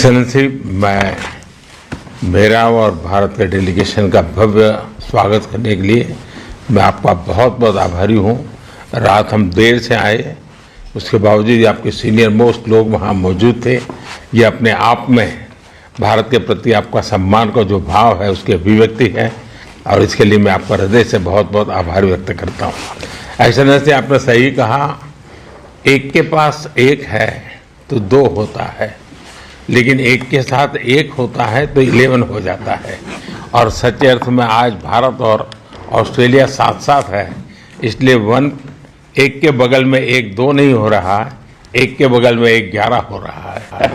Excellency, मेरा और भारत के डेलीगेशन का भव्य स्वागत करने के लिए मैं आपका बहुत बहुत आभारी हूँ। रात हम देर से आए, उसके बावजूद आपके सीनियर मोस्ट लोग वहाँ मौजूद थे। ये अपने आप में भारत के प्रति आपका सम्मान का जो भाव है उसकी अभिव्यक्ति है और इसके लिए मैं आपका हृदय से बहुत बहुत आभार व्यक्त करता हूँ। एक्सेलेंसी, आपने सही कहा, एक के पास एक है तो दो होता है, लेकिन एक के साथ एक होता है तो 11 हो जाता है। और सच्चे अर्थ में आज भारत और ऑस्ट्रेलिया साथ साथ है, इसलिए एक के बगल में एक 2 नहीं हो रहा है, एक के बगल में एक 11 हो रहा है।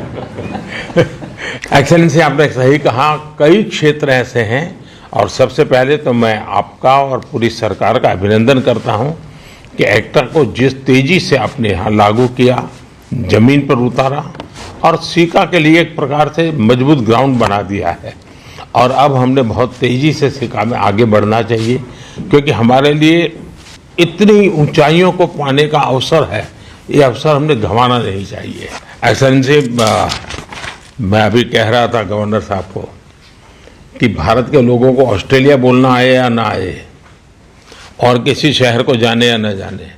एक्सेलेंसी, आपने सही कहा, कई क्षेत्र ऐसे हैं और सबसे पहले तो मैं आपका और पूरी सरकार का अभिनंदन करता हूं कि एक्टा को जिस तेजी से आपने यहाँ लागू किया, जमीन पर उतारा और सिका के लिए एक प्रकार से मजबूत ग्राउंड बना दिया है। और अब हमने बहुत तेजी से सिका में आगे बढ़ना चाहिए, क्योंकि हमारे लिए इतनी ऊंचाइयों को पाने का अवसर है, ये अवसर हमने गंवाना नहीं चाहिए। एक्सेलेंसी, मैं अभी कह रहा था गवर्नर साहब को कि भारत के लोगों को ऑस्ट्रेलिया बोलना आए या ना आए और किसी शहर को जाने या न जाने,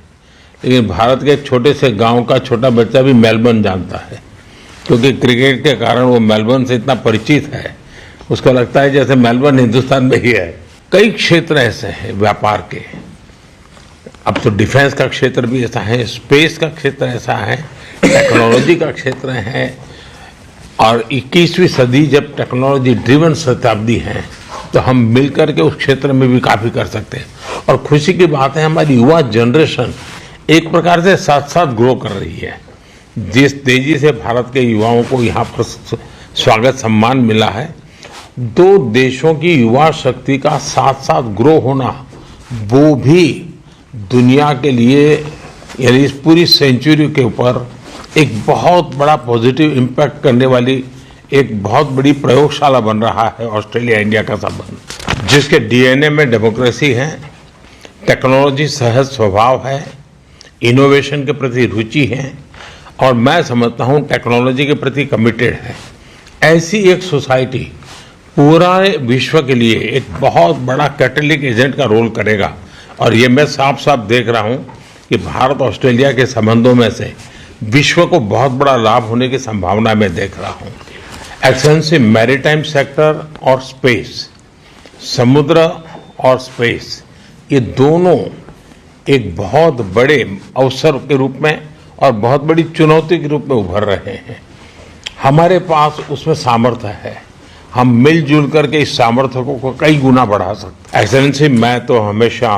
लेकिन भारत के एक छोटे से गांव का छोटा बच्चा भी मेलबर्न जानता है, क्योंकि क्रिकेट के कारण वो मेलबर्न से इतना परिचित है, उसको लगता है जैसे मेलबर्न हिंदुस्तान में ही है। कई क्षेत्र ऐसे हैं व्यापार के, अब तो डिफेंस का क्षेत्र भी ऐसा है, स्पेस का क्षेत्र ऐसा है, टेक्नोलॉजी का क्षेत्र है, और 21वीं सदी जब टेक्नोलॉजी ड्रिवन शताब्दी है तो हम मिलकर के उस क्षेत्र में भी काफ़ी कर सकते हैं। और खुशी की बात है, हमारी युवा जनरेशन एक प्रकार से साथ साथ ग्रो कर रही है। जिस तेजी से भारत के युवाओं को यहाँ पर स्वागत सम्मान मिला है, 2 देशों की युवा शक्ति का साथ साथ ग्रो होना, वो भी दुनिया के लिए यानी इस पूरी सेंचुरी के ऊपर एक बहुत बड़ा पॉजिटिव इम्पैक्ट करने वाली एक बहुत बड़ी प्रयोगशाला बन रहा है ऑस्ट्रेलिया इंडिया का संबंध, जिसके डीएनए में डेमोक्रेसी है, टेक्नोलॉजी सहज स्वभाव है, इनोवेशन के प्रति रुचि है और मैं समझता हूँ टेक्नोलॉजी के प्रति कमिटेड है। ऐसी एक सोसाइटी पूरा विश्व के लिए एक बहुत बड़ा कैटलिक एजेंट का रोल करेगा और ये मैं साफ साफ देख रहा हूँ कि भारत ऑस्ट्रेलिया के संबंधों में से विश्व को बहुत बड़ा लाभ होने की संभावना मैं देख रहा हूँ। एक्सेलेंसी, मैरीटाइम सेक्टर और स्पेस, समुद्र और स्पेस, ये दोनों एक बहुत बड़े अवसर के रूप में और बहुत बड़ी चुनौती के रूप में उभर रहे हैं। हमारे पास उसमें सामर्थ्य है, हम मिलजुल करके इस सामर्थ्य को कई गुना बढ़ा सकते हैं। एक्सेलेंसी, मैं तो हमेशा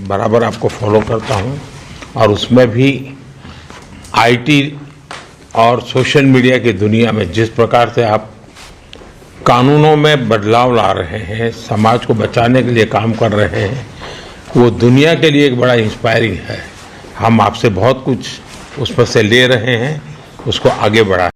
बराबर आपको फॉलो करता हूं और उसमें भी आईटी और सोशल मीडिया की दुनिया में जिस प्रकार से आप कानूनों में बदलाव ला रहे हैं, समाज को बचाने के लिए काम कर रहे हैं, वो दुनिया के लिए एक बड़ा इंस्पायरिंग है। हम आपसे बहुत कुछ उस पर से ले रहे हैं, उसको आगे बढ़ा